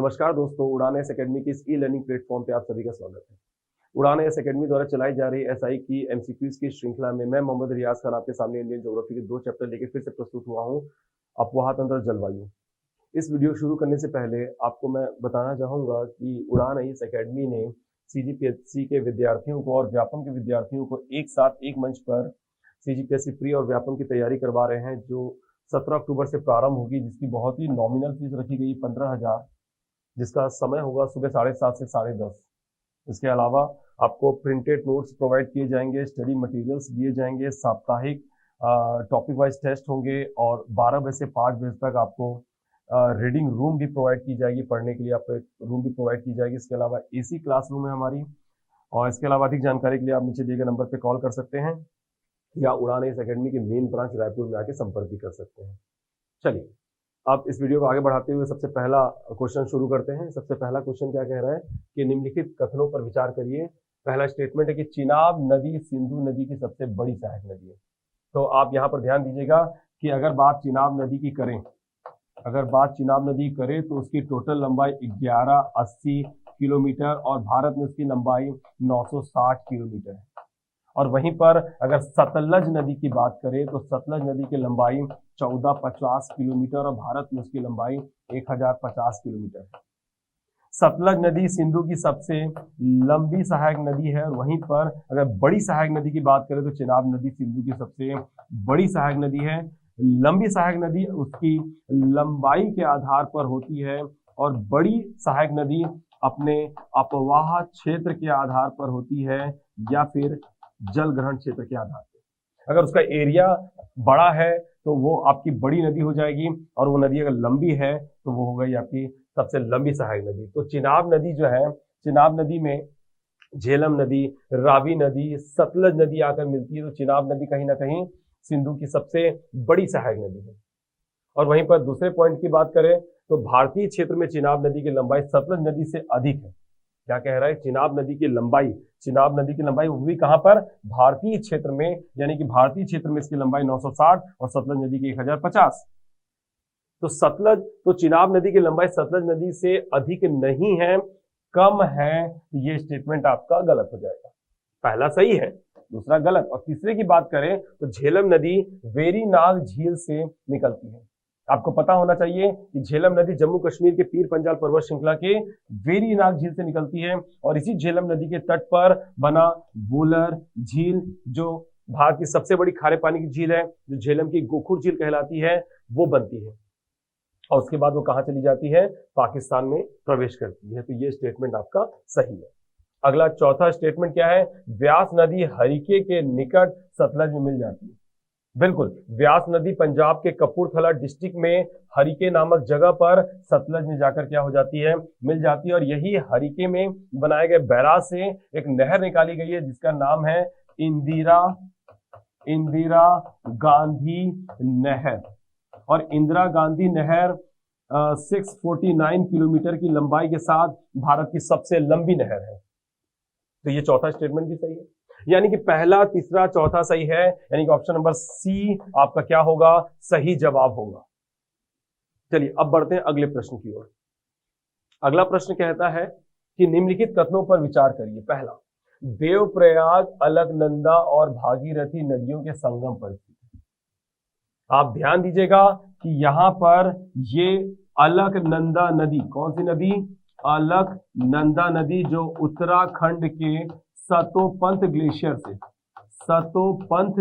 नमस्कार दोस्तों, उड़ान एस एकेडमी की इस ई लर्निंग प्लेटफॉर्म पे आप सभी का स्वागत है। उड़ान एस एकेडमी द्वारा चलाई जा रही एसआई की एमसीक्यूज की श्रृंखला में मैं मोहम्मद रियाज खान आपके सामने इंडियन ज्योग्राफी के 2 चैप्टर लेके फिर से प्रस्तुत हुआ हूँ। अफवाह तंत्र जलवायु। इस वीडियो शुरू करने से पहले आपको मैं बताना चाहूँगा कि उड़ान एस एकेडमी ने सीजीपीएससी के विद्यार्थियों को और व्यापम के विद्यार्थियों को एक साथ एक मंच पर सीजीपीएससी प्री और व्यापम की तैयारी करवा रहे हैं, जो 17 अक्टूबर से प्रारंभ होगी, जिसकी बहुत ही नॉमिनल फीस रखी गई 15,000, जिसका समय होगा सुबह 7:30 से 10:30। इसके अलावा आपको प्रिंटेड नोट्स प्रोवाइड किए जाएंगे, स्टडी मटेरियल्स दिए जाएंगे, साप्ताहिक टॉपिक वाइज टेस्ट होंगे और 12 बजे से 5 बजे तक आपको रीडिंग रूम भी प्रोवाइड की जाएगी। पढ़ने के लिए आपको एक रूम भी प्रोवाइड की जाएगी। इसके अलावा एसी क्लासरूम है हमारी। और इसके अलावा अधिक जानकारी के लिए आप नीचे दिए गए नंबर पर कॉल कर सकते हैं या उड़ान एस एकेडमी के मेन ब्रांच रायपुर में आके संपर्क भी कर सकते हैं। चलिए, अब इस वीडियो को आगे बढ़ाते हुए सबसे पहला क्वेश्चन शुरू करते हैं। सबसे पहला क्वेश्चन क्या कह रहा है कि निम्नलिखित कथनों पर विचार करिए। पहला स्टेटमेंट है कि चिनाब नदी सिंधु नदी की सबसे बड़ी सहायक नदी है। तो आप यहाँ पर ध्यान दीजिएगा कि अगर बात चिनाब नदी की करें तो उसकी टोटल लंबाई 1180 किलोमीटर और भारत में उसकी लंबाई 960 किलोमीटर है। और वहीं पर अगर सतलज नदी की बात करें तो सतलज नदी की लंबाई 1450 किलोमीटर और भारत में उसकी लंबाई 1050 किलोमीटर है। सतलज नदी सिंधु की सबसे लंबी सहायक नदी है। और वहीं पर अगर बड़ी सहायक नदी की बात करें तो चिनाब नदी सिंधु की सबसे बड़ी सहायक नदी है। लंबी सहायक नदी उसकी लंबाई के आधार पर होती है और बड़ी सहायक नदी अपने अपवाह क्षेत्र के आधार पर होती है या फिर जल ग्रहण क्षेत्र के आधार पर। अगर उसका एरिया बड़ा है तो वो आपकी बड़ी नदी हो जाएगी और वो नदी अगर लंबी है तो वो हो गई आपकी सबसे लंबी सहायक नदी। तो चिनाब नदी जो है, चिनाब नदी में झेलम नदी, रावी नदी, सतलज नदी आकर मिलती है। तो चिनाब नदी कहीं ना कहीं सिंधु की सबसे बड़ी सहायक नदी है। और वहीं पर दूसरे पॉइंट की बात करें तो भारतीय क्षेत्र में चिनाब नदी की लंबाई सतलज नदी से अधिक है। क्या कह रहा है? चिनाब नदी की लंबाई वो भी कहां पर? भारतीय क्षेत्र में, यानी कि भारतीय क्षेत्र में इसकी लंबाई 960 और सतलज नदी की 1050। तो चिनाब नदी की लंबाई सतलज नदी से अधिक नहीं है, कम है। ये स्टेटमेंट आपका गलत हो जाएगा। पहला सही है, दूसरा गलत। और तीसरे की बात करें तो झेलम नदी वेरीनाग झील से निकलती है। आपको पता होना चाहिए कि झेलम नदी जम्मू कश्मीर के पीर पंजाल पर्वत श्रृंखला के वेरीनाग झील से निकलती है और इसी झेलम नदी के तट पर बना वुलर झील, जो भारत की सबसे बड़ी खारे पानी की झील है, जो झेलम की गोखुर झील कहलाती है, वो बनती है। और उसके बाद वो कहां चली जाती है? पाकिस्तान में प्रवेश करती है। तो ये स्टेटमेंट आपका सही है। अगला चौथा स्टेटमेंट क्या है? व्यास नदी हरिके के निकट सतलज में मिल जाती है। बिल्कुल, व्यास नदी पंजाब के कपूरथला डिस्ट्रिक्ट में हरिके नामक जगह पर सतलज में जाकर क्या हो जाती है? मिल जाती है। और यही हरिके में बनाए गए बैराज से एक नहर निकाली गई है जिसका नाम है इंदिरा गांधी नहर। और इंदिरा गांधी नहर 649 किलोमीटर की लंबाई के साथ भारत की सबसे लंबी नहर है। तो ये चौथा स्टेटमेंट भी सही है, यानी कि पहला, तीसरा, चौथा सही है, यानी कि ऑप्शन नंबर सी आपका क्या होगा? सही जवाब होगा। चलिए, अब बढ़ते हैं अगले प्रश्न की ओर। अगला प्रश्न कहता है कि निम्नलिखित कथनों पर विचार करिए। पहला, देवप्रयाग अलकनंदा और भागीरथी नदियों के संगम पर स्थित है। आप ध्यान दीजिएगा कि यहां पर ये अलकनंदा नदी, कौन सी नदी? अलकनंदा नदी, जो उत्तराखंड के सतोपंथ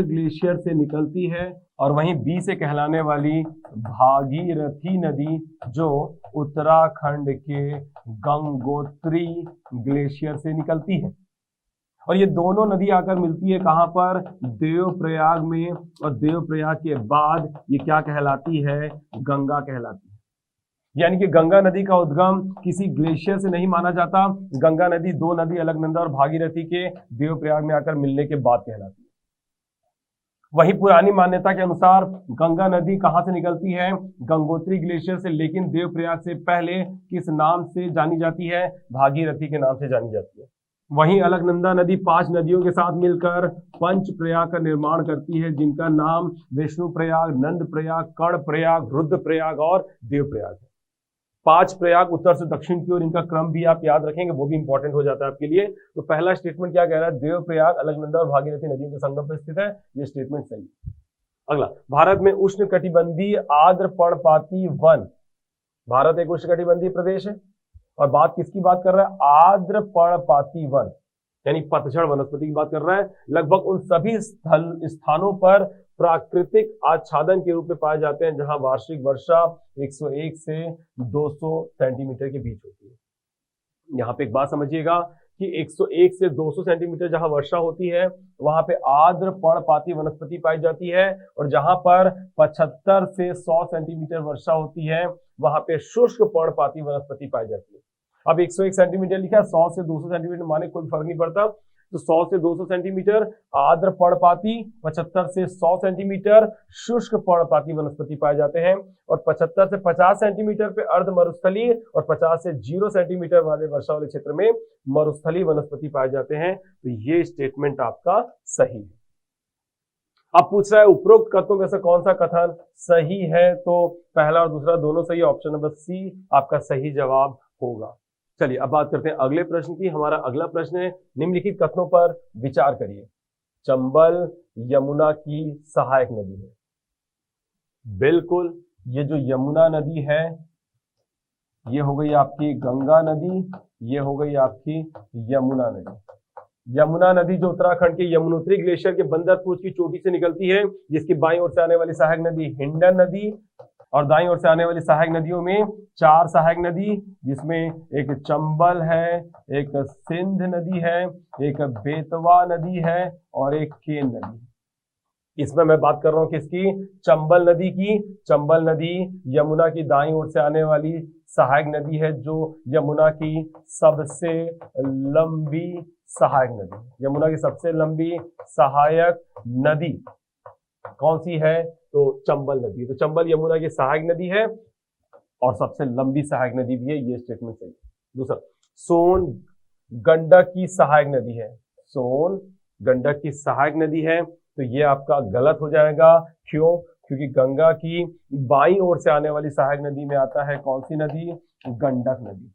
ग्लेशियर से निकलती है। और वहीं बी से कहलाने वाली भागीरथी नदी, जो उत्तराखंड के गंगोत्री ग्लेशियर से निकलती है। और ये दोनों नदी आकर मिलती है कहां पर? देवप्रयाग में। और देवप्रयाग के बाद ये क्या कहलाती है? गंगा कहलाती है। यानी कि गंगा नदी का उद्गम किसी ग्लेशियर से नहीं माना जाता। गंगा नदी दो नदी अलकनंदा और भागीरथी के देवप्रयाग में आकर मिलने के बाद कहलाती है। वही पुरानी मान्यता के अनुसार गंगा नदी कहां से निकलती है? गंगोत्री ग्लेशियर से। लेकिन देवप्रयाग से पहले किस नाम से जानी जाती है? भागीरथी के नाम से जानी जाती है। वहीं अलकनंदा नदी 5 नदियों के साथ मिलकर पंच प्रयाग का निर्माण करती है, जिनका नाम विष्णु प्रयाग, नंद प्रयाग, कर्ण प्रयाग, रुद्र प्रयाग और देव प्रयाग है। 5 प्रयाग उत्तर से दक्षिण की ओर, इनका क्रम भी आप याद रखेंगे, वो भी इंपॉर्टेंट हो जाता है आपके लिए। तो पहला स्टेटमेंट क्या कह रहा है, देवप्रयाग अलकनंदा और भागीरथी नदियों के संगम पर स्थित है, ये स्टेटमेंट सही है। अगला, भारत में उष्णकटिबंधीय आर्द्र पर्णपाती वन, भारत एक उष्णकटिबंधीय प्रदेश है और बात किसकी बात कर रहा है, आर्द्र पर्णपाती वन यानी पतझड़ वनस्पति की बात कर रहा है। लगभग उन सभी स्थानों पर प्राकृतिक आच्छादन के रूप में पाए जाते हैं जहां वार्षिक वर्षा 101 से 200 सेंटीमीटर के बीच होती है। यहाँ पे एक बात समझिएगा कि 101 से 200 सेंटीमीटर जहां वर्षा होती है वहां पे आर्द्र पर्णपाती वनस्पति पाई जाती है, और जहां पर 75 से 100 सेंटीमीटर वर्षा होती है वहां पे शुष्क पर्णपाती वनस्पति पाई जाती है। अब 101 सेंटीमीटर लिखा है, 100 से 200 सेंटीमीटर माने कोई फर्क नहीं पड़ता, तो 100 से 200 सेंटीमीटर आर्द्र पर्णपाती, 75 से 100 सेंटीमीटर शुष्क पर्णपाती वनस्पति पाए जाते हैं, और 75 से 50 सेंटीमीटर पे अर्ध मरुस्थलीय और 50 से 0 सेंटीमीटर वाले वर्षा वाले क्षेत्र में मरुस्थलीय वनस्पति पाए जाते हैं। तो ये स्टेटमेंट आपका सही है। अब पूछ रहा है उपरोक्त कथनों में से कौन सा कथन सही है, तो पहला और दूसरा दोनों सही, ऑप्शन नंबर सी आपका सही जवाब होगा। चलिए अब बात करते हैं अगले प्रश्न की। हमारा अगला प्रश्न है, निम्नलिखित कथनों पर विचार करिए। चंबल यमुना की सहायक नदी है। बिल्कुल, ये जो यमुना नदी है ये हो गई आपकी गंगा नदी, ये हो गई आपकी यमुना नदी। यमुना नदी जो उत्तराखंड के यमुनोत्री ग्लेशियर के बंदरपुर की चोटी से निकलती है, जिसकी बाईं ओर से आने वाली सहायक नदी हिंडन नदी, और दाईं ओर से आने वाली सहायक नदियों में 4 सहायक नदी, जिसमें एक चंबल है, एक सिंध नदी है, एक बेतवा नदी है और एक केन नदी। इसमें मैं बात कर रहा हूं किसकी, चंबल नदी की। चंबल नदी यमुना की दाईं ओर से आने वाली सहायक नदी है, जो यमुना की सबसे लंबी सहायक नदी। यमुना की सबसे लंबी सहायक नदी कौन सी है, तो चंबल नदी। तो चंबल यमुना की सहायक नदी है और सबसे लंबी सहायक नदी भी है, ये स्टेटमेंट सही है। दूसरा, सोन गंडक की सहायक नदी है। सोन गंडक की सहायक नदी है, तो ये आपका गलत हो जाएगा। क्यों, क्योंकि गंगा की बाईं ओर से आने वाली सहायक नदी में आता है कौन सी नदी, गंडक नदी।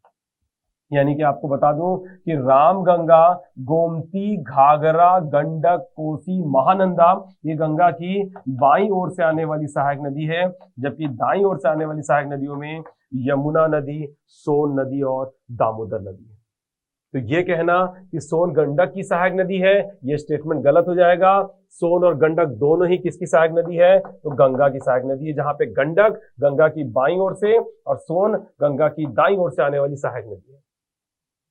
यानी कि आपको बता दूं कि रामगंगा, गोमती, घाघरा, गंडक, कोसी, महानंदा ये गंगा की बाईं ओर से आने वाली सहायक नदी है, जबकि दाईं ओर से आने वाली सहायक नदियों में यमुना नदी, सोन नदी और दामोदर नदी है। तो ये कहना कि सोन गंडक की सहायक नदी है, ये स्टेटमेंट गलत हो जाएगा। सोन और गंडक दोनों ही किसकी सहायक नदी है, तो गंगा की सहायक नदी है, जहां पे गंडक गंगा की बाईं ओर से और सोन गंगा की दाईं ओर से आने वाली सहायक नदी है।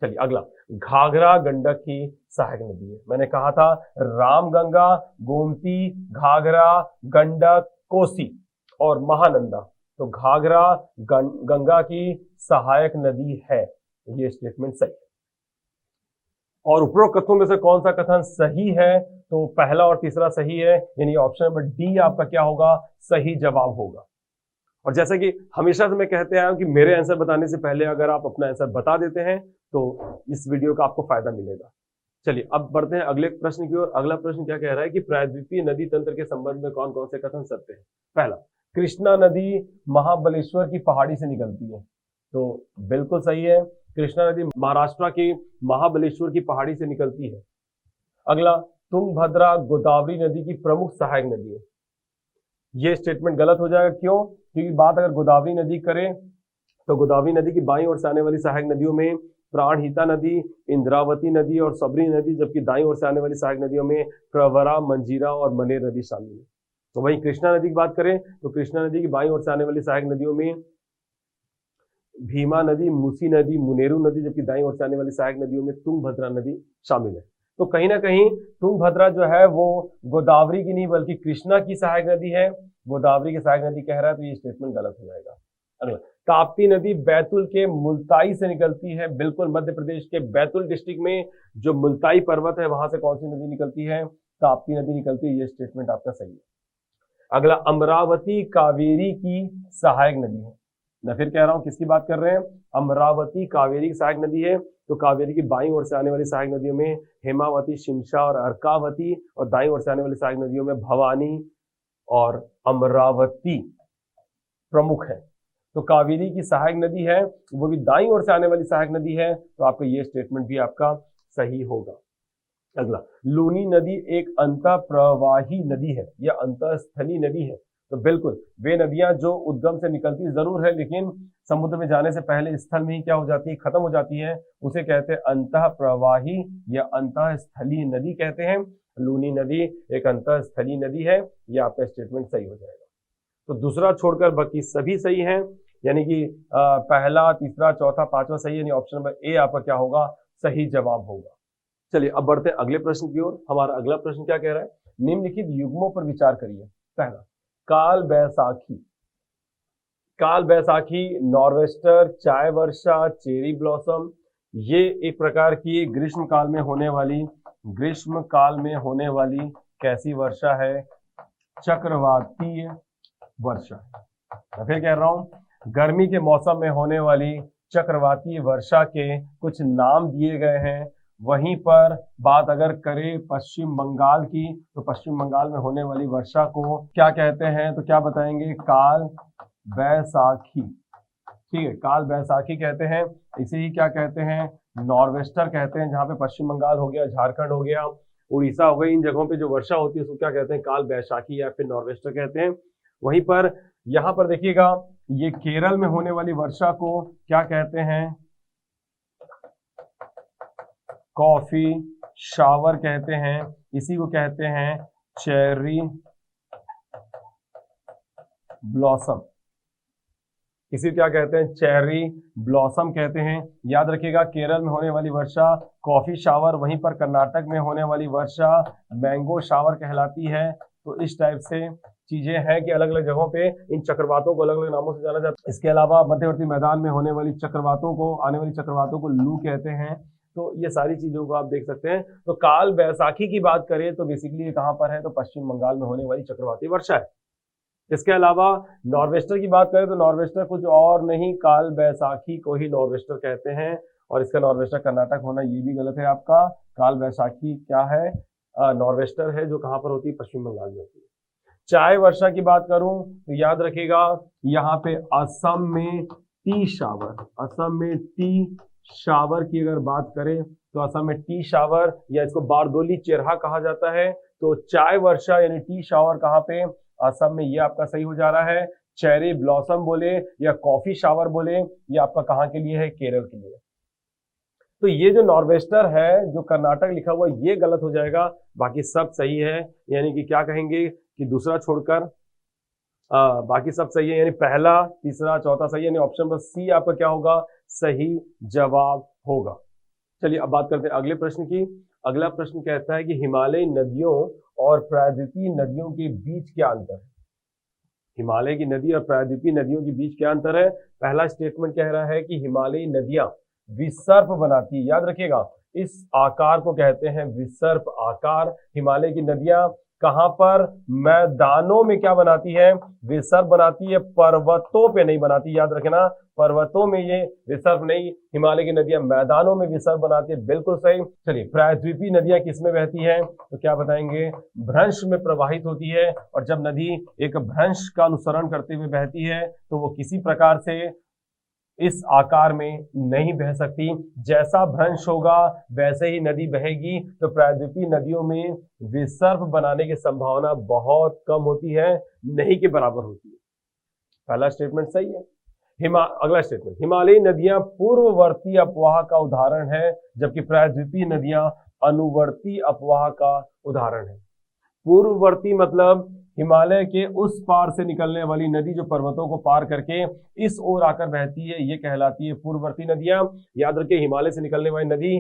चलिए अगला, घाघरा गंडक की सहायक नदी है। मैंने कहा था रामगंगा, गोमती, घाघरा, गंडक, कोसी और महानंदा, तो घाघरा गंगा की सहायक नदी है, ये स्टेटमेंट सही है। और उपरोक्त कथनों में से कौन सा कथन सही है, तो पहला और तीसरा सही है, यानी ऑप्शन नंबर डी आपका क्या होगा, सही जवाब होगा। और जैसा कि हमेशा से मैं कहते आया हूं कि मेरे आंसर बताने से पहले अगर आप अपना आंसर बता देते हैं तो इस वीडियो का आपको फायदा मिलेगा। चलिए अब बढ़ते हैं अगले प्रश्न की ओर। अगला प्रश्न क्या कह रहा है कि प्रायद्वीपीय नदी तंत्र के संबंध में कौन कौन से कथन सत्य हैं। पहला, कृष्णा नदी महाबलेश्वर की पहाड़ी से निकलती है, तो बिल्कुल सही है। कृष्णा नदी महाराष्ट्र की महाबलेश्वर की पहाड़ी से निकलती है। अगला, तुंगभद्रा गोदावरी नदी की प्रमुख सहायक नदी है, ये स्टेटमेंट गलत हो जाएगा। क्यों, क्योंकि बात अगर गोदावरी नदी करें तो गोदावरी नदी की बाईं ओर से आने वाली सहायक नदियों में प्राणहिता नदी, इंद्रावती नदी और सबरी नदी, जबकि दाईं ओर से आने वाली सहायक नदियों में प्रवरा, मंजीरा और मनेर नदी शामिल है। तो वहीं कृष्णा नदी की बात करें तो कृष्णा नदी की बाईं ओर से आने वाली सहायक नदियों में भीमा नदी, मूसी नदी, मुनेरू नदी, जबकि दाईं ओर से आने वाली सहायक नदियों में तुंगभद्रा नदी शामिल है। तो कहीं ना कहीं तुंगभद्रा जो है वो गोदावरी की नहीं बल्कि कृष्णा की सहायक नदी है, गोदावरी की सहायक नदी कह रहा है, तो ये स्टेटमेंट गलत हो जाएगा। अगला, ताप्ती नदी बैतूल के मुल्ताई से निकलती है। बिल्कुल, मध्य प्रदेश के बैतूल डिस्ट्रिक्ट में जो मुल्ताई पर्वत है वहां से कौन सी नदी निकलती है, ताप्ती नदी निकलती है, ये स्टेटमेंट आपका सही है। अगला, अमरावती कावेरी की सहायक नदी है। मैं फिर कह रहा हूं किसकी बात कर रहे हैं, अमरावती कावेरी की सहायक नदी है। तो कावेरी की बाईं ओर से आने वाली सहायक नदियों में हेमावती, शिमशा और अर्कावती, और दाईं ओर से आने वाली सहायक नदियों में भवानी और अमरावती प्रमुख है। तो कावेरी की सहायक नदी है, वो भी दाईं ओर से आने वाली सहायक नदी है, तो आपका ये स्टेटमेंट भी आपका सही होगा। अगला, लूनी नदी एक अंतः प्रवाही नदी है या अंतःस्थली नदी है, तो बिल्कुल वे नदियां जो उद्गम से निकलती जरूर है लेकिन समुद्र में जाने से पहले स्थल में ही क्या हो जाती है, खत्म हो जाती है, उसे कहते हैं अंतः प्रवाही या अंतःस्थलीय नदी कहते हैं। लूनी नदी एक अंतःस्थलीय नदी है, यह आपका स्टेटमेंट सही हो जाएगा। तो दूसरा छोड़कर बाकी सभी सही हैं, यानी कि पहला, तीसरा, चौथा, पांचवा सही, यानी ऑप्शन नंबर ए आपका क्या होगा, सही जवाब होगा। चलिए अब बढ़ते हैं अगले प्रश्न की ओर। हमारा अगला प्रश्न क्या कह रहा है, निम्नलिखित युग्मों पर विचार करिए। पहला, काल बैसाखी। काल बैसाखी, नॉर्वेस्टर, चाय वर्षा, चेरी ब्लॉसम, ये एक प्रकार की ग्रीष्म काल में होने वाली कैसी वर्षा है, चक्रवातीय वर्षा। मैं फिर कह रहा हूं, गर्मी के मौसम में होने वाली चक्रवातीय वर्षा के कुछ नाम दिए गए हैं। वहीं पर बात अगर करें पश्चिम बंगाल की, तो पश्चिम बंगाल में होने वाली वर्षा को क्या कहते हैं, तो क्या बताएंगे, काल बैसाखी। ठीक है, काल बैसाखी कहते हैं। इसे ही क्या कहते हैं, नॉर्वेस्टर कहते हैं। जहां पे पश्चिम बंगाल हो गया, झारखंड हो गया, उड़ीसा हो गई, इन जगहों पे जो वर्षा होती है उसको क्या कहते हैं, काल बैसाखी या फिर नॉर्वेस्टर कहते हैं। वहीं पर यहाँ पर देखिएगा, ये केरल में होने वाली वर्षा को क्या कहते हैं, कॉफी शावर कहते हैं। इसी को कहते हैं चेरी ब्लॉसम। इसी क्या कहते हैं, चेरी ब्लॉसम कहते हैं। याद रखिएगा, केरल में होने वाली वर्षा कॉफी शावर, वहीं पर कर्नाटक में होने वाली वर्षा मैंगो शावर कहलाती है। तो इस टाइप से चीजें हैं कि अलग अलग जगहों पे इन चक्रवातों को अलग अलग नामों से जाना जाता है। इसके अलावा मध्यवर्ती मैदान में होने वाली आने वाली चक्रवातों को लू कहते हैं। तो ये सारी चीजों को आप देख सकते हैं। तो काल बैसाखी की बात करें तो बेसिकली ये कहां पर है, तो पश्चिम बंगाल में होने वाली चक्रवाती वर्षा है। इसके अलावा नॉर्वेस्टर की बात करें तो नॉर्वेस्टर कुछ और नहीं, काल बैसाखी को ही नॉर्वेस्टर कहते हैं। और इसका नॉर्वेस्टर कर्नाटक होना ये भी गलत है आपका। काल बैसाखी क्या है, नॉर्वेस्टर है, जो कहां पर होती है, पश्चिम बंगाल में होती है। चाय वर्षा की बात करूं तो याद रखिएगा, यहाँ पे असम में टी शावर की अगर बात करें तो असम में टी शावर या इसको बारदोली चेरहा कहा जाता है। तो चाय वर्षा यानी टी शावर कहाँ पे, असम में, ये आपका सही हो जा रहा है। चेरी ब्लॉसम बोले या कॉफी शावर बोले, ये आपका कहाँ के लिए है, केरल के लिए। तो ये जो नॉर्वेस्टर है जो कर्नाटक लिखा हुआ ये गलत हो जाएगा, बाकी सब सही है। यानी कि क्या कहेंगे कि दूसरा छोड़कर बाकी सब सही है, यानी पहला, तीसरा, चौथा सही है, यानी ऑप्शन नंबर सी आपका क्या होगा, सही जवाब होगा। चलिए अब बात करते हैं अगले प्रश्न की। अगला प्रश्न कहता है कि हिमालयी नदियों और प्रायद्वीपीय नदियों के बीच क्या अंतर है। हिमालय की नदी और प्रायद्वीपीय नदियों के बीच क्या अंतर है। पहला स्टेटमेंट कह रहा है कि हिमालयी नदियां विसर्प बनाती है। याद रखिएगा, इस आकार को कहते हैं विसर्प आकार। हिमालय की नदियां कहां पर, मैदानों में क्या बनाती है, विसर्प बनाती है, पर्वतों पे नहीं बनाती। याद रखना, पर्वतों में ये विसर्प नहीं, हिमालय की नदियां मैदानों में विसर्प बनाती है। बिल्कुल सही। चलिए, प्रायद्वीपीय नदियां किसमें बहती है, तो क्या बताएंगे, भ्रंश में प्रवाहित होती है। और जब नदी एक भ्रंश का अनुसरण करते हुए बहती है तो वो किसी प्रकार से इस आकार में नहीं बह सकती। जैसा भ्रंश होगा वैसे ही नदी बहेगी। तो प्रायद्वीपीय नदियों में विसर्प बनाने की संभावना बहुत कम होती है, नहीं के बराबर होती है। पहला स्टेटमेंट सही है। अगला स्टेटमेंट, हिमालयी नदियां पूर्ववर्ती अपवाह का उदाहरण है, जबकि प्रायद्वीपीय नदियां अनुवर्ती अपवाह का उदाहरण है। पूर्ववर्ती मतलब हिमालय के उस पार से निकलने वाली नदी जो पर्वतों को पार करके इस ओर आकर बहती है, ये कहलाती है पूर्ववर्ती नदियां। याद रखिए, हिमालय से निकलने वाली नदी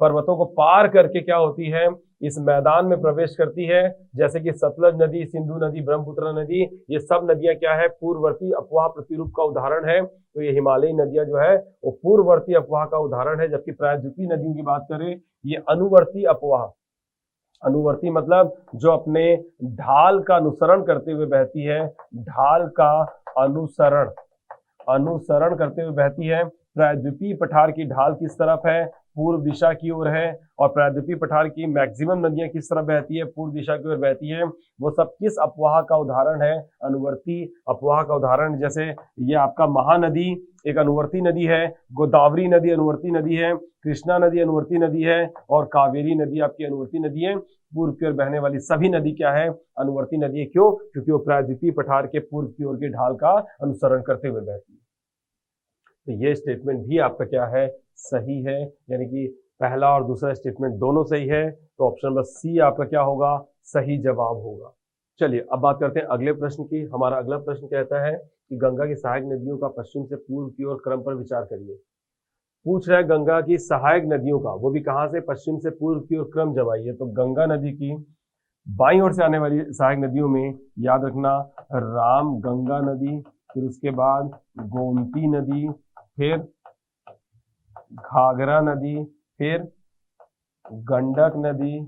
पर्वतों को पार करके क्या होती है, इस मैदान में प्रवेश करती है। जैसे कि सतलज नदी, सिंधु नदी, ब्रह्मपुत्र नदी, ये सब नदियां क्या है, पूर्ववर्ती अपवाह प्रतिरूप का उदाहरण है। तो ये हिमालयी नदियां जो है वो पूर्ववर्ती अपवाह का उदाहरण है। जबकि प्रायद्वीपीय नदियों की बात करें, ये अनुवर्ती अपवाह, अनुवर्ती मतलब जो अपने ढाल का अनुसरण करते हुए बहती है, ढाल का अनुसरण करते हुए बहती है। प्रायद्वीपीय पठार की ढाल किस तरफ है, पूर्व दिशा की ओर है, और प्रायद्वीपीय पठार की मैक्सिमम नदियां किस तरफ बहती है, पूर्व दिशा की ओर बहती है। वो सब किस अपवाह का उदाहरण है, अनुवर्ती अपवाह का उदाहरण। जैसे ये आपका महानदी एक अनुवर्ती नदी है, गोदावरी नदी अनुवर्ती नदी है, कृष्णा नदी अनुवर्ती नदी है, और कावेरी नदी आपकी अनुवर्ती नदी है। पूर्व की ओर बहने वाली सभी नदी क्या है, अनुवर्ती नदी है। क्यों? क्योंकि वो प्रायद्वीपीय पठार के पूर्व की ओर की ढाल का अनुसरण करते हुए बहती है। तो ये स्टेटमेंट भी आपका क्या है, सही है, यानी कि पहला और दूसरा स्टेटमेंट दोनों सही है। तो ऑप्शन नंबर सी आपका क्या होगा, सही जवाब होगा। चलिए अब बात करते हैं अगले प्रश्न की। हमारा अगला प्रश्न कहता है कि गंगा की सहायक नदियों का पश्चिम से पूर्व की ओर क्रम पर विचार करिए। पूछ रहा है गंगा की सहायक नदियों का, वो भी कहां से, पश्चिम से पूर्व की ओर क्रम जमाइए। तो गंगा नदी की बाईं ओर से आने वाली सहायक नदियों में याद रखना राम गंगा नदी, फिर उसके बाद गोमती नदी, फिर घाघरा नदी, फिर गंडक नदी,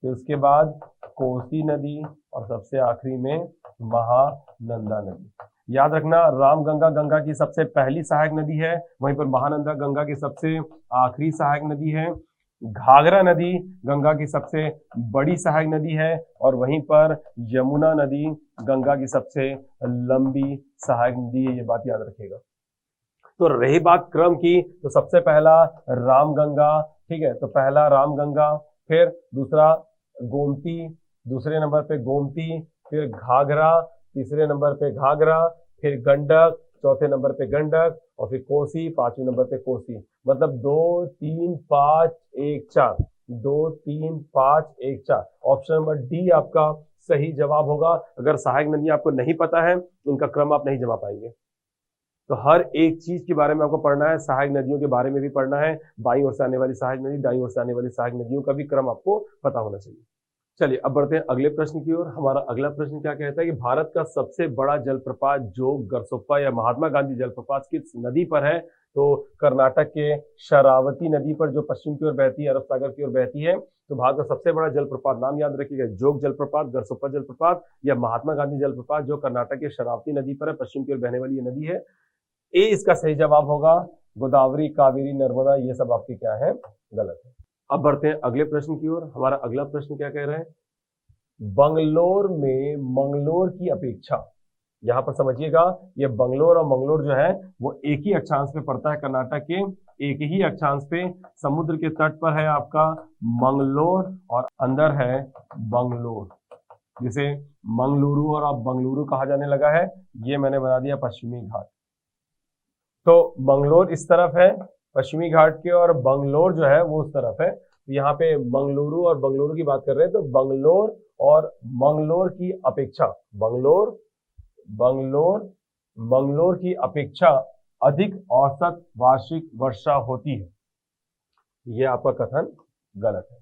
फिर उसके बाद कोसी नदी, और सबसे आखिरी में महानंदा नदी। याद रखना राम गंगा गंगा की सबसे पहली सहायक नदी है, वहीं पर महानंदा गंगा की सबसे आखिरी सहायक नदी है, घाघरा नदी गंगा की सबसे बड़ी सहायक नदी है, और वहीं पर यमुना नदी गंगा की सबसे लंबी सहायक नदी है। ये बात याद रखिएगा। तो रही बात क्रम की, तो सबसे पहला रामगंगा, ठीक है, तो पहला रामगंगा, फिर दूसरा गोमती, दूसरे नंबर पे गोमती, फिर घाघरा, तीसरे नंबर पे घाघरा, फिर गंडक, चौथे नंबर पे गंडक, और फिर कोसी, पांचवें नंबर पे कोसी। मतलब 2 3 5 1 4, 2 3 5 1 4। ऑप्शन नंबर डी आपका सही जवाब होगा। अगर सहायक नदी आपको नहीं पता है, उनका क्रम आप नहीं जमा पाएंगे। तो हर एक चीज के बारे में आपको पढ़ना है, सहायक नदियों के बारे में भी पढ़ना है, बाईं ओर से आने वाली सहायक नदी, दाईं ओर से आने वाली सहायक नदियों का भी क्रम आपको पता होना चाहिए। चलिए अब बढ़ते हैं अगले प्रश्न की ओर। हमारा अगला प्रश्न क्या कहता है कि भारत का सबसे बड़ा जलप्रपात जो गरसोप्पा या महात्मा गांधी जलप्रपात किस नदी पर है। तो कर्नाटक के शरावती नदी पर, जो पश्चिम की ओर बहती है, अरब सागर की ओर बहती है। तो भारत का सबसे बड़ा जलप्रपात, नाम याद रखिएगा, जोग जलप्रपात, गरसोप्पा जलप्रपात या महात्मा गांधी जलप्रपात, जो कर्नाटक के शरावती नदी पर है, पश्चिम की ओर बहने वाली ये नदी है। ए इसका सही जवाब होगा। गोदावरी, कावेरी, नर्मदा ये सब आपके क्या है, गलत है। अब बढ़ते हैं अगले प्रश्न की ओर। हमारा अगला प्रश्न क्या कह रहा है, बंगलोर में मंगलोर की अपेक्षा, यहां पर समझिएगा, ये बंगलोर और मंगलोर जो है वो एक ही अक्षांश पे पड़ता है, कर्नाटक के एक ही अक्षांश पे, समुद्र के तट पर है आपका मंगलोर और अंदर है बंगलोर, जिसे मंगलुरु और अब बंगलुरु कहा जाने लगा है। ये मैंने बना दिया पश्चिमी घाट। तो मंगलोर इस तरफ है पश्चिमी घाट के, और बंगलोर जो है वो उस तरफ है। तो यहाँ पे मंगलुरु और बंगलुरु की बात कर रहे हैं। तो बंगलोर और मंगलोर की अपेक्षा, मंगलोर की अपेक्षा अधिक औसत वार्षिक वर्षा होती है। ये आपका कथन गलत है।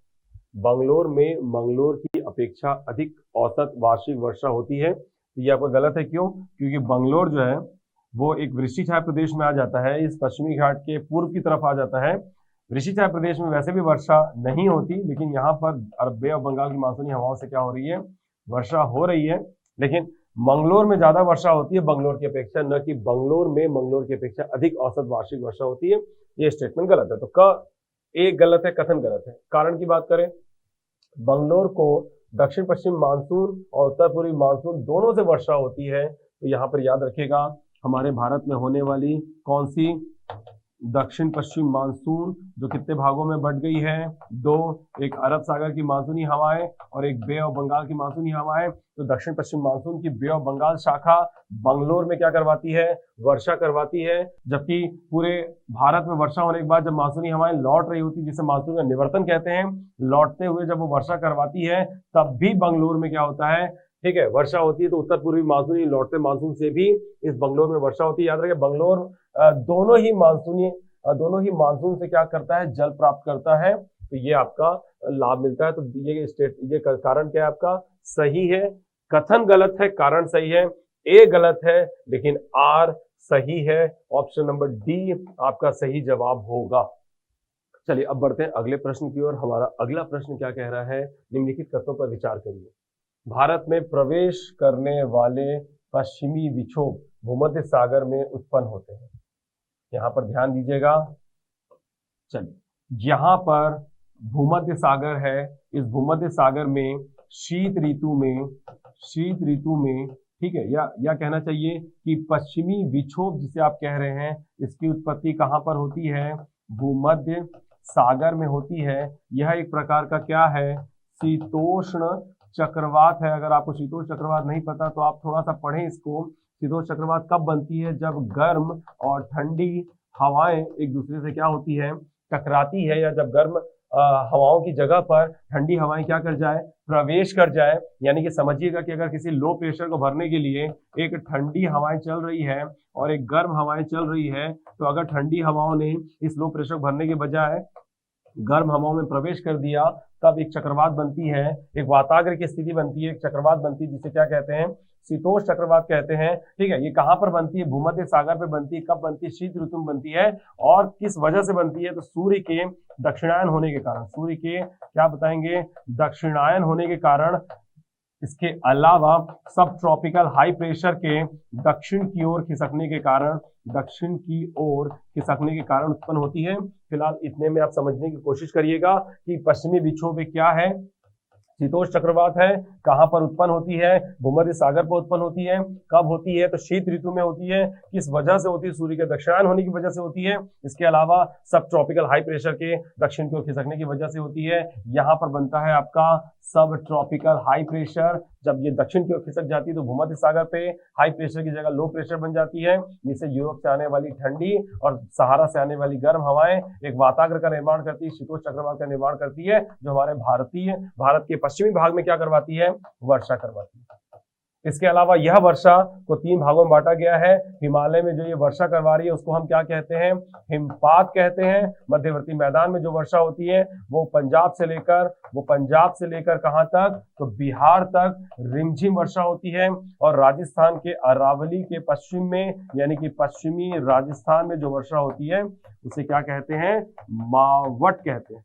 बंगलोर में मंगलोर की अपेक्षा अधिक औसत वार्षिक वर्षा होती है, तो ये आपका गलत है। क्यों? क्योंकि बंगलोर जो है वो एक वृष्टिछाया प्रदेश में आ जाता है, इस पश्चिमी घाट के पूर्व की तरफ आ जाता है। वृष्टिछाया प्रदेश में वैसे भी वर्षा नहीं होती, लेकिन यहाँ पर अरब बे ऑफ बंगाल की मानसूनी हवाओं से क्या हो रही है, वर्षा हो रही है। लेकिन मंगलोर में ज्यादा वर्षा होती है बंगलोर की अपेक्षा, न कि बंगलोर में मंगलोर की अपेक्षा अधिक औसत वार्षिक वर्षा होती है। ये स्टेटमेंट गलत है। तो क एक गलत है, कथन गलत है। कारण की बात करें, बंगलोर को दक्षिण पश्चिम मानसून और उत्तर पूर्वी मानसून दोनों से वर्षा होती है। तो यहाँ पर याद रखिएगा, हमारे भारत में होने वाली कौन सी दक्षिण पश्चिम मानसून, जो कितने भागों में बढ़ गई है, 2, एक अरब सागर की मानसूनी हवाएं और एक बे ऑफ बंगाल की मानसूनी हवाएं। तो दक्षिण पश्चिम मानसून की बे ऑफ बंगाल शाखा बंगलोर में क्या करवाती है, वर्षा करवाती है। जबकि पूरे भारत में वर्षा होने के बाद जब मानसूनी हवाएं लौट रही होती है, जिसे मानसून का निवर्तन कहते हैं, लौटते हुए जब वो वर्षा करवाती है, तब भी बंगलोर में क्या होता है, ठीक है, वर्षा होती है। तो उत्तर पूर्वी मानसूनी लौटते मानसून से भी इस बंगलोर में वर्षा होती है। याद रखें, बंगलोर दोनों ही मानसून से क्या करता है, जल प्राप्त करता है। तो ये आपका लाभ मिलता है। तो ये कारण क्या है आपका, सही है। कथन गलत है, कारण सही है। ए गलत है, लेकिन आर सही है। ऑप्शन नंबर डी आपका सही जवाब होगा। चलिए अब बढ़ते हैं अगले प्रश्न की ओर। हमारा अगला प्रश्न क्या कह रहा है, निम्नलिखित तथ्यों पर विचार करिए। भारत में प्रवेश करने वाले पश्चिमी विक्षोभ भूमध्य सागर में उत्पन्न होते हैं। यहाँ पर ध्यान दीजिएगा। चलिए यहाँ पर भूमध्य सागर है, इस भूमध्य सागर में शीत ऋतु में ठीक है, या कहना चाहिए कि पश्चिमी विक्षोभ जिसे आप कह रहे हैं, इसकी उत्पत्ति कहाँ पर होती है? भूमध्य सागर में होती है। यह एक प्रकार का क्या है? शीतोष्ण चक्रवात है। अगर आपको शीतोष्ण चक्रवात नहीं पता तो आप थोड़ा सा पढ़ें इसको। शीतोष्ण चक्रवात कब बनती है? जब गर्म और ठंडी हवाएं एक दूसरे से क्या होती है? टकराती है, या जब गर्म हवाओं की जगह पर ठंडी हवाएं क्या कर जाए? प्रवेश कर जाए। यानी कि समझिएगा कि अगर किसी लो प्रेशर को भरने के लिए एक ठंडी हवाएं चल रही है और एक गर्म हवाएं चल रही है, तो अगर ठंडी हवाओं ने इस लो प्रेशर को भरने के बजाय गर्म हवाओं में प्रवेश कर दिया, तब एक चक्रवात बनती है, एक वाताग्र की स्थिति बनती है, एक चक्रवात बनती है, जिसे क्या कहते हैं? शीतोष्ण चक्रवात कहते हैं। ठीक है, ये कहां पर बनती है? भूमध्य सागर पे बनती है। कब बनती है? शीत ऋतु में बनती है। और किस वजह से बनती है? तो सूर्य के दक्षिणायन होने के कारण, सूर्य के क्या बताएंगे? दक्षिणायन होने के कारण। इसके अलावा सब ट्रॉपिकल हाई प्रेशर के दक्षिण की ओर खिसकने के कारण उत्पन्न होती है। फिलहाल इतने में आप समझने की कोशिश करिएगा कि पश्चिमी विक्षोभ क्या है? शीतोष्ण चक्रवात है। कहां पर उत्पन्न होती है? भूमध्य सागर पर उत्पन्न होती है। कब होती है? तो शीत ऋतु में होती है। किस वजह से होती है? सूर्य के दक्षिणायन होने की वजह से होती है। इसके अलावा सब ट्रॉपिकल हाई प्रेशर के दक्षिण की ओर खिसकने की वजह से होती है। यहां पर बनता है आपका सब ट्रॉपिकल हाई प्रेशर। जब ये दक्षिण की ओर खिसक जाती है तो भूमध्य सागर पे हाई प्रेशर की जगह लो प्रेशर बन जाती है, जिससे यूरोप से आने वाली ठंडी और सहारा से आने वाली गर्म हवाएं एक वाताग्र का निर्माण करती है, शीतोष्ण चक्रवात का निर्माण करती है, जो हमारे भारत के पश्चिमी भाग में क्या करवाती है? वर्षा करवाती है। इसके अलावा यह वर्षा को 3 भागों में बांटा गया है। हिमालय में जो ये वर्षा करवा रही है उसको हम क्या कहते हैं? हिमपात कहते हैं। मध्यवर्ती मैदान में जो वर्षा होती है वो पंजाब से लेकर कहां तक? तो बिहार तक रिमझिम वर्षा होती है। और राजस्थान के अरावली के पश्चिम में, यानी कि पश्चिमी राजस्थान में जो वर्षा होती है उसे क्या कहते हैं? मावट कहते हैं।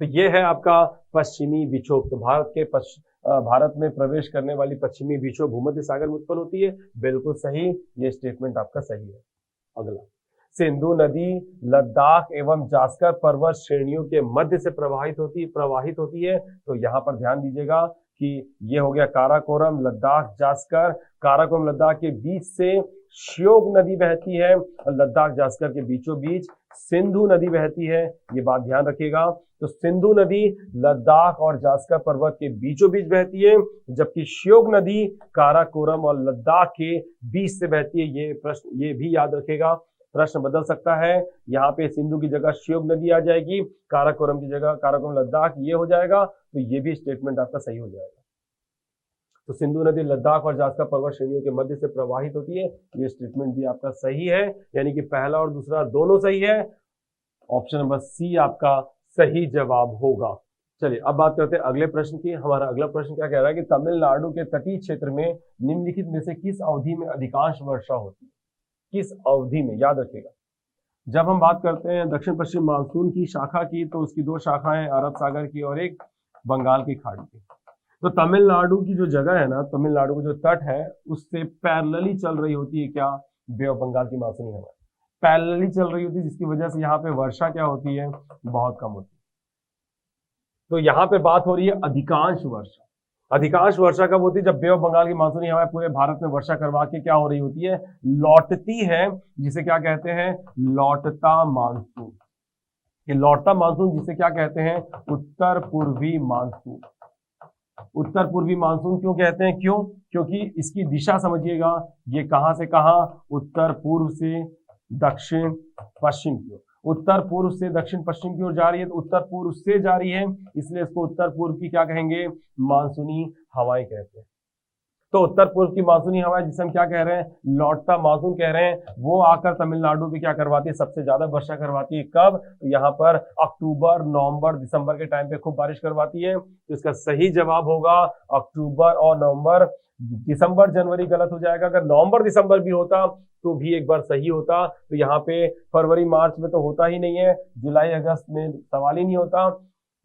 तो ये है आपका पश्चिमी विक्षोभ। तो भारत में प्रवेश करने वाली पश्चिमी विक्षोभ भूमध्य सागर में उत्पन्न होती है। बिल्कुल सही, ये स्टेटमेंट आपका सही है। अगला, सिंधु नदी लद्दाख एवं जास्कर पर्वत श्रेणियों के मध्य से प्रवाहित होती है। तो यहाँ पर ध्यान दीजिएगा कि ये हो गया काराकोरम, लद्दाख, जास्कर। काराकोरम लद्दाख के बीच से श्योक नदी बहती है और लद्दाख जास्कर के बीचों बीच सिंधु नदी बहती है। ये बात ध्यान रखिएगा। तो सिंधु नदी लद्दाख और जास्कर पर्वत के बीचों बीच बहती है, जबकि श्योक नदी काराकोरम और लद्दाख के बीच से बहती है। ये भी याद रखेगा, प्रश्न बदल सकता है। यहाँ पे सिंधु की जगह श्योक नदी आ जाएगी, काराकोरम की जगह काराकोरम लद्दाख ये हो जाएगा। तो ये भी स्टेटमेंट आपका सही हो जाएगा। तो सिंधु नदी लद्दाख और जास्कर पर्वत श्रेणियों के मध्य से प्रवाहित होती है। ये स्टेटमेंट भी आपका सही है, यानी कि पहला और दूसरा दोनों सही है। ऑप्शन नंबर सी आपका सही जवाब होगा। चलिए अब बात करते हैं अगले प्रश्न की। हमारा अगला प्रश्न क्या कह रहा है कि तमिलनाडु के तटीय क्षेत्र में निम्नलिखित में से किस अवधि में अधिकांश वर्षा होती है? किस अवधि में? याद रखिएगा, जब हम बात करते हैं दक्षिण पश्चिम मानसून की शाखा की, तो उसकी 2 शाखाएं, अरब सागर की और एक बंगाल की खाड़ी की। तो तमिलनाडु की जो जगह है ना, तमिलनाडु का जो तट है उससे पैरेलली चल रही होती है क्या? बे ऑफ बंगाल की मानसूनी हवा पैरेलली चल रही होती है, जिसकी वजह से यहाँ पे वर्षा क्या होती है? बहुत कम होती है। तो यहाँ पे बात हो रही है अधिकांश वर्षा। अधिकांश वर्षा कब होती है? जब बे ऑफ बंगाल की मानसूनी हवाएं पूरे भारत में वर्षा करवा के क्या हो रही होती है? लौटती है, जिसे क्या कहते हैं? लौटता मानसून। ये लौटता मानसून जिसे क्या कहते हैं? उत्तर पूर्वी मानसून। उत्तर पूर्वी मानसून क्यों कहते हैं? क्यों? क्योंकि इसकी दिशा समझिएगा, ये कहां से कहां? उत्तर पूर्व से दक्षिण पश्चिम की ओर। उत्तर पूर्व से दक्षिण पश्चिम की ओर जा रही है, तो उत्तर पूर्व से जा रही है, इसलिए इसको उत्तर पूर्व की क्या कहेंगे? मानसूनी हवाएं कहते हैं। तो उत्तर पूर्व की मानसूनी हवाएं जिसे हम क्या कह रहे हैं? लौटता मानसून कह रहे हैं। वो आकर तमिलनाडु पे क्या करवाती है? सबसे ज्यादा वर्षा करवाती है। कब? तो यहाँ पर अक्टूबर, नवंबर, दिसंबर के टाइम पे खूब बारिश करवाती है। तो इसका सही जवाब होगा अक्टूबर और नवंबर। दिसंबर जनवरी गलत हो जाएगा। अगर नवंबर दिसंबर भी होता तो भी एक बार सही होता। तो यहाँ पे फरवरी मार्च में तो होता ही नहीं है, जुलाई अगस्त में सवाल ही नहीं होता।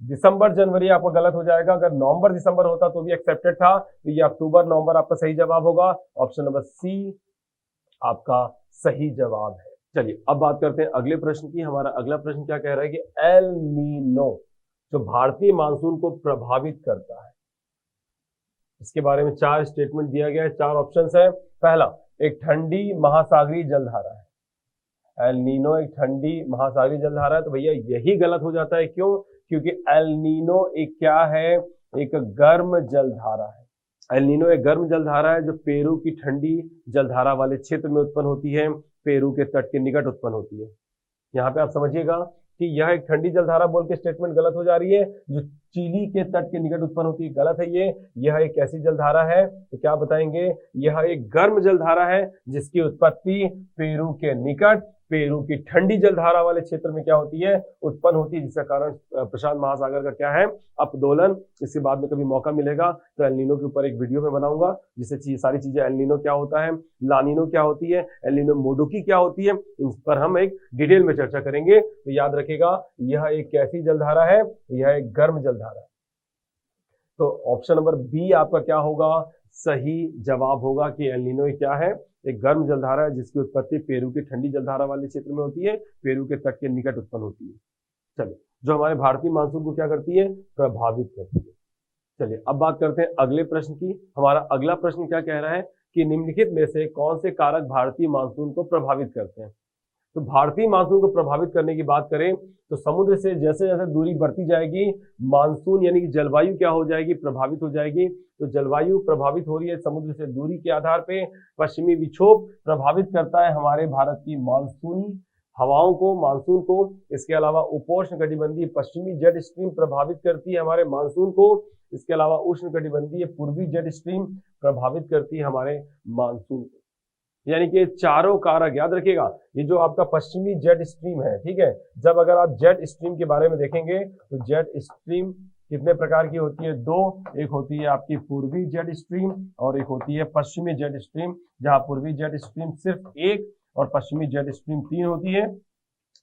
दिसंबर जनवरी आपका गलत हो जाएगा। अगर नवंबर दिसंबर होता तो भी एक्सेप्टेड था। तो ये अक्टूबर नवंबर आपका सही जवाब होगा। ऑप्शन नंबर सी आपका सही जवाब है। चलिए अब बात करते हैं अगले प्रश्न की। हमारा अगला प्रश्न क्या कह रहा है कि एल नीनो जो भारतीय मानसून को प्रभावित करता है, इसके बारे में 4 स्टेटमेंट दिया गया है, 4 ऑप्शंस है। पहला, एक ठंडी महासागरीय जलधारा है। एल नीनो एक ठंडी महासागरीय जलधारा है, तो भैया यही गलत हो जाता है। क्यों? क्योंकि एल नीनो एक क्या है, एक गर्म जलधारा है। एल नीनो एक गर्म जलधारा है जो पेरू की ठंडी जलधारा वाले क्षेत्र में उत्पन्न होती है, पेरू के तट के निकट उत्पन्न होती है। यहाँ पे आप समझिएगा कि यह एक ठंडी जलधारा बोल के स्टेटमेंट गलत हो जा रही है, जो चिली के तट के निकट उत्पन्न होती है, गलत है ये। यह एक कैसी जलधारा है, तो क्या बताएंगे, यह एक गर्म जलधारा है जिसकी उत्पत्ति पेरू के निकट, पेरू की ठंडी जलधारा वाले क्षेत्र में क्या होती है, उत्पन्न होती है, जिसका कारण प्रशांत महासागर का क्या है, अपदोलन। इसके बाद में कभी मौका मिलेगा तो एल नीनो के ऊपर एक वीडियो में बनाऊंगा, जिससे सारी चीजें, एल नीनो क्या होता है, लानीनो क्या होती है, एल नीनो मोडुकी क्या होती है, इन पर हम एक डिटेल में चर्चा करेंगे। तो याद रखेगा यह एक कैसी जलधारा है, यह एक गर्म जलधारा है। तो ऑप्शन नंबर बी आपका क्या होगा, सही जवाब होगा कि एल नीनो क्या है, एक गर्म जलधारा है जिसकी उत्पत्ति पेरू की ठंडी जलधारा वाले क्षेत्र में होती है, पेरू के तट के निकट उत्पन्न होती है। चलिए, जो हमारे भारतीय मानसून को क्या करती है, प्रभावित करती है। चलिए अब बात करते हैं अगले प्रश्न की। हमारा अगला प्रश्न क्या कह रहा है कि निम्नलिखित में से कौन से कारक भारतीय मानसून को प्रभावित करते हैं। तो भारतीय मानसून को प्रभावित करने की बात करें तो समुद्र से जैसे जैसे दूरी बढ़ती जाएगी, मानसून यानी कि जलवायु क्या हो जाएगी, प्रभावित हो जाएगी। तो जलवायु प्रभावित हो रही है समुद्र से दूरी के आधार पे। पश्चिमी विक्षोभ प्रभावित करता है हमारे भारत की मानसूनी हवाओं को, मानसून को। इसके अलावा उपोष्ण कटिबंधीय पश्चिमी जेट स्ट्रीम प्रभावित करती है हमारे मानसून को। इसके अलावा उष्ण कटिबंधीय पूर्वी जेट स्ट्रीम प्रभावित करती है हमारे मानसून को। यानी कि चारों कारक याद रखिएगा। ये जो आपका पश्चिमी जेट स्ट्रीम है, ठीक है, जब अगर आप जेट स्ट्रीम के बारे में देखेंगे तो जेट स्ट्रीम कितने प्रकार की होती है, 2। एक होती है आपकी पूर्वी जेट स्ट्रीम और एक होती है पश्चिमी जेट स्ट्रीम, जहां पूर्वी जेट स्ट्रीम सिर्फ 1 और पश्चिमी जेट स्ट्रीम 3 होती है।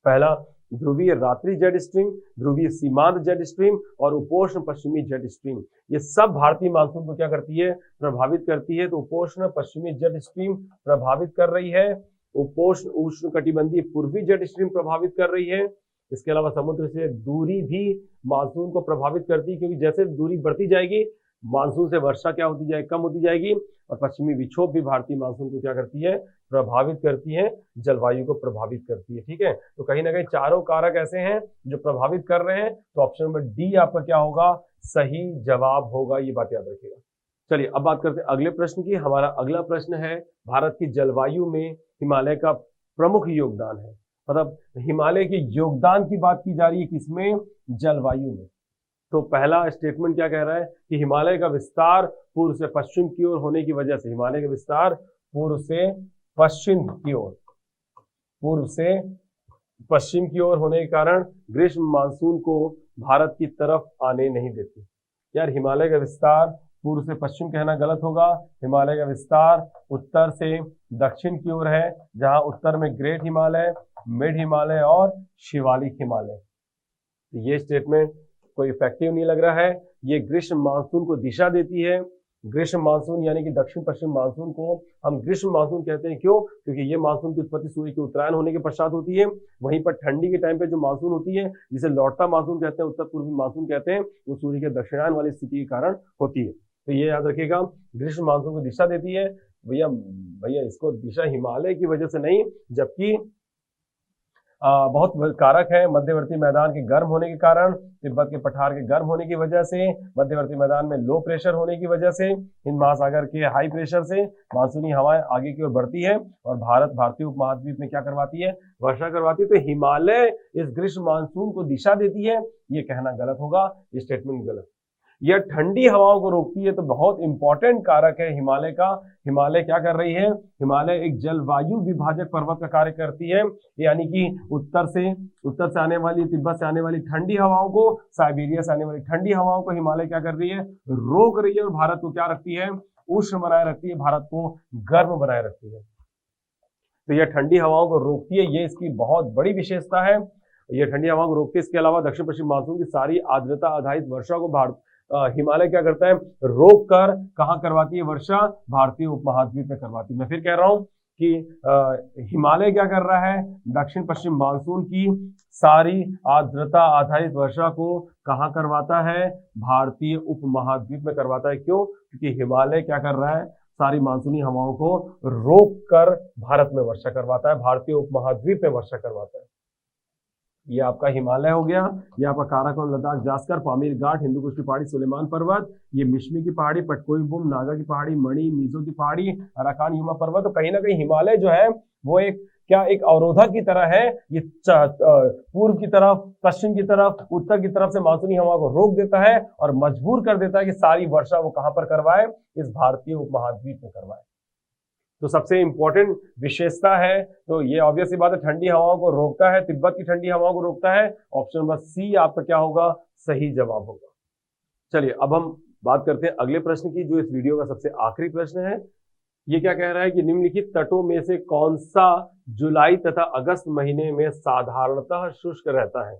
पहला ध्रुवीय रात्रि जेट स्ट्रीम, ध्रुवीय सीमांत जेट स्ट्रीम और उपोष्ण पश्चिमी जेट स्ट्रीम, ये सब भारतीय मानसून को क्या करती है, प्रभावित करती है। तो उपोष्ण पश्चिमी जेट स्ट्रीम प्रभावित कर रही है, उपोष्ण उष्ण कटिबंधीय पूर्वी जेट स्ट्रीम प्रभावित कर रही है। इसके अलावा समुद्र से दूरी भी मानसून को प्रभावित करती है, क्योंकि जैसे दूरी बढ़ती जाएगी मानसून से वर्षा क्या होती जाएगी, कम होती जाएगी। और पश्चिमी विक्षोभ भी भारतीय मानसून को क्या करती है, प्रभावित करती है, जलवायु को प्रभावित करती है। ठीक है, तो कहीं ना कहीं चारों कारक ऐसे हैं जो प्रभावित कर रहे हैं। तो ऑप्शन नंबर डी आपका क्या होगा, सही जवाब होगा, ये बात याद रखिएगा। चलिए अब बात करते हैं अगले प्रश्न की। हमारा अगला प्रश्न है, भारत की जलवायु में हिमालय का प्रमुख योगदान है। मतलब हिमालय के योगदान की बात की जा रही है किसमें, जलवायु में। तो पहला स्टेटमेंट क्या कह रहा है कि हिमालय का विस्तार पूर्व से पश्चिम की ओर होने की वजह से, हिमालय का विस्तार पूर्व से पश्चिम की ओर, पूर्व से पश्चिम की ओर होने के कारण ग्रीष्म मानसून को भारत की तरफ आने नहीं देती। यार हिमालय का विस्तार पूर्व से पश्चिम कहना गलत होगा। हिमालय का विस्तार उत्तर से दक्षिण की ओर है, जहां उत्तर में ग्रेट हिमालय, मिड हिमालय और शिवालिक हिमालय। ये स्टेटमेंट कोई इफेक्टिव नहीं लग रहा है। ये ग्रीष्म मानसून को दिशा देती है। ग्रीष्म मानसून यानी कि दक्षिण पश्चिम मानसून को हम ग्रीष्म मानसून कहते हैं। क्यों? क्योंकि ये मानसून की उत्पत्ति सूर्य के उत्तरायण होने के पश्चात होती है। वहीं पर ठंडी के टाइम पे जो मानसून होती है, जिसे लौटता मानसून कहते हैं, उत्तर पूर्वी मानसून कहते हैं, वो सूर्य के दक्षिणायन वाली स्थिति के कारण होती है। तो ये याद रखिएगा, ग्रीष्म मानसून को दिशा देती है। भैया इसको दिशा हिमालय की वजह से नहीं, जबकि बहुत कारक है। मध्यवर्ती मैदान के गर्म होने के कारण, तिब्बत के पठार के गर्म होने की वजह से, मध्यवर्ती मैदान में लो प्रेशर होने की वजह से, हिंद महासागर के हाई प्रेशर से मानसूनी हवाएं आगे की ओर बढ़ती है और भारतीय उपमहाद्वीप में क्या करवाती है, वर्षा करवाती है। तो हिमालय इस ग्रीष्म मानसून को दिशा देती है, ये कहना गलत होगा, ये स्टेटमेंट गलत। यह ठंडी हवाओं को रोकती है, तो बहुत इंपॉर्टेंट कारक है हिमालय का। हिमालय क्या कर रही है, हिमालय एक जलवायु विभाजक पर्वत का कार्य करती है। यानी कि उत्तर से आने वाली, तिब्बत से आने वाली ठंडी हवाओं को, साइबेरिया से आने वाली ठंडी हवाओं को हिमालय क्या कर रही है, रोक रही है और भारत को क्या रखती है, उष्ण बनाए रखती है, भारत को गर्म बनाए रखती है। तो यह ठंडी हवाओं को रोकती है, ये इसकी बहुत बड़ी विशेषता है। यह ठंडी हवाओं को रोकती है। इसके अलावा दक्षिण पश्चिम मानसून की सारी आर्द्रता आधारित वर्षा को हिमालय क्या करता है, रोक कर कहां करवाती है वर्षा, भारतीय उपमहाद्वीप में करवाती है। मैं फिर कह रहा हूं कि हिमालय क्या कर रहा है, दक्षिण पश्चिम मानसून की सारी आर्द्रता आधारित वर्षा को कहाँ करवाता है, भारतीय उपमहाद्वीप में करवाता है। क्यों? क्योंकि हिमालय क्या कर रहा है, सारी मानसूनी हवाओं को रोक कर भारत में वर्षा करवाता है, भारतीय उपमहाद्वीप में वर्षा करवाता है। ये आपका हिमालय हो गया, ये आपका काराकोरम, लद्दाख, जास्कर, पामीर घाट, हिंदू कुश की पहाड़ी, सुलेमान पर्वत, ये मिश्मी की पहाड़ी, पटकोई बुम, नागा की पहाड़ी, मणि, मिजो की पहाड़ी, अराकान युमा पर्वत। तो कहीं ना कहीं हिमालय जो है वो एक अवरोधक की तरह है। ये पूर्व की तरफ, पश्चिम की तरफ, उत्तर की तरफ से मानसूनी हवा को रोक देता है और मजबूर कर देता है कि सारी वर्षा वो कहां पर करवाए, इस भारतीय उपमहाद्वीप में करवाए। तो सबसे इंपॉर्टेंट विशेषता है, तो ये ऑब्वियस सी बात है, ठंडी हवाओं को रोकता है, तिब्बत की ठंडी हवाओं को रोकता है। ऑप्शन नंबर सी आपका क्या होगा, सही जवाब होगा। चलिए अब हम बात करते हैं अगले प्रश्न की, जो इस वीडियो का सबसे आखिरी प्रश्न है। ये क्या कह रहा है कि निम्नलिखित तटों में से कौन सा जुलाई तथा अगस्त महीने में साधारणतः शुष्क रहता है।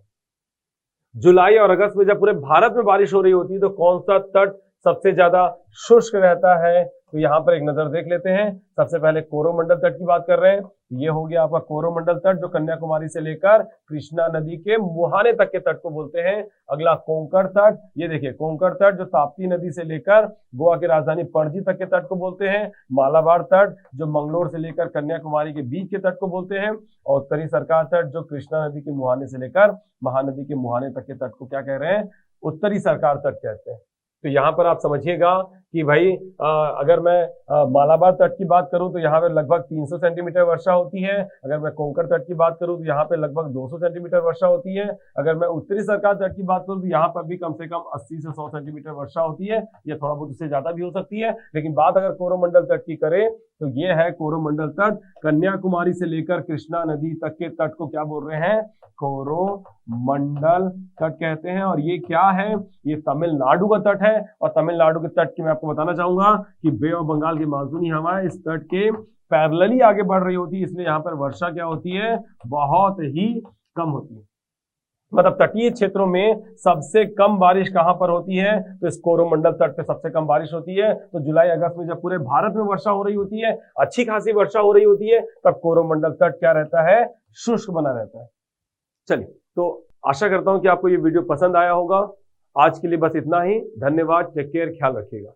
जुलाई और अगस्त में जब पूरे भारत में बारिश हो रही होती है तो कौन सा तट सबसे ज्यादा शुष्क रहता है। तो यहाँ पर एक नजर देख लेते हैं। सबसे पहले कोरोमंडल तट की बात कर रहे हैं। ये हो गया आपका कोरोमंडल तट, जो कन्याकुमारी से लेकर कृष्णा नदी के मुहाने तक के तट को बोलते हैं। अगला कोंकण तट, ये देखिए कोंकण तट जो ताप्ती नदी से लेकर गोवा की राजधानी पणजी तक के तट को बोलते हैं। मालाबार तट जो मंगलोर से लेकर कन्याकुमारी के बीच के तट को बोलते हैं। और उत्तरी सरकार तट जो कृष्णा नदी के मुहाने से लेकर महानदी के मुहाने तक के तट को क्या कह रहे हैं, उत्तरी सरकार तट कहते हैं। तो यहाँ पर आप समझिएगा कि भाई अगर मैं मालाबार तट की बात करूं तो यहाँ पे लगभग 300 सेंटीमीटर वर्षा होती है। अगर मैं कोंकण तट की बात करूं तो यहाँ पे लगभग 200 सेंटीमीटर वर्षा होती है। अगर मैं उत्तरी सरकार तट की बात करूं तो यहाँ पर भी कम से कम 80 से 100 सेंटीमीटर वर्षा होती है। ये थोड़ा बहुत उससे ज्यादा भी हो सकती है। लेकिन बात अगर कोरोमंडल तट की करें तो ये है कोरोमंडल तट, कन्याकुमारी से लेकर कृष्णा नदी तक के तट को क्या बोल रहे हैं, कोरोमंडल तट कहते हैं। और ये क्या है, ये तमिलनाडु का तट है। और तमिलनाडु के तट की मैं आपको बताना चाहूंगा कि बे ऑफ बंगाल की मानसूनी हवाएं इस तट के पैरेलली आगे बढ़ रही होती है, इसलिए यहाँ पर वर्षा क्या होती है, बहुत ही कम होती है। मतलब तटीय क्षेत्रों में सबसे कम बारिश कहां पर होती है, तो इस कोरोमंडल तट पे सबसे कम बारिश होती है। तो जुलाई अगस्त में जब पूरे भारत में वर्षा हो रही होती है, अच्छी खासी वर्षा हो रही होती है, तब कोरोमंडल तट क्या रहता है, शुष्क बना रहता है। चलिए, तो आशा करता हूं कि आपको ये वीडियो पसंद आया होगा। आज के लिए बस इतना ही। धन्यवाद, टेक केयर, ख्याल रखिएगा।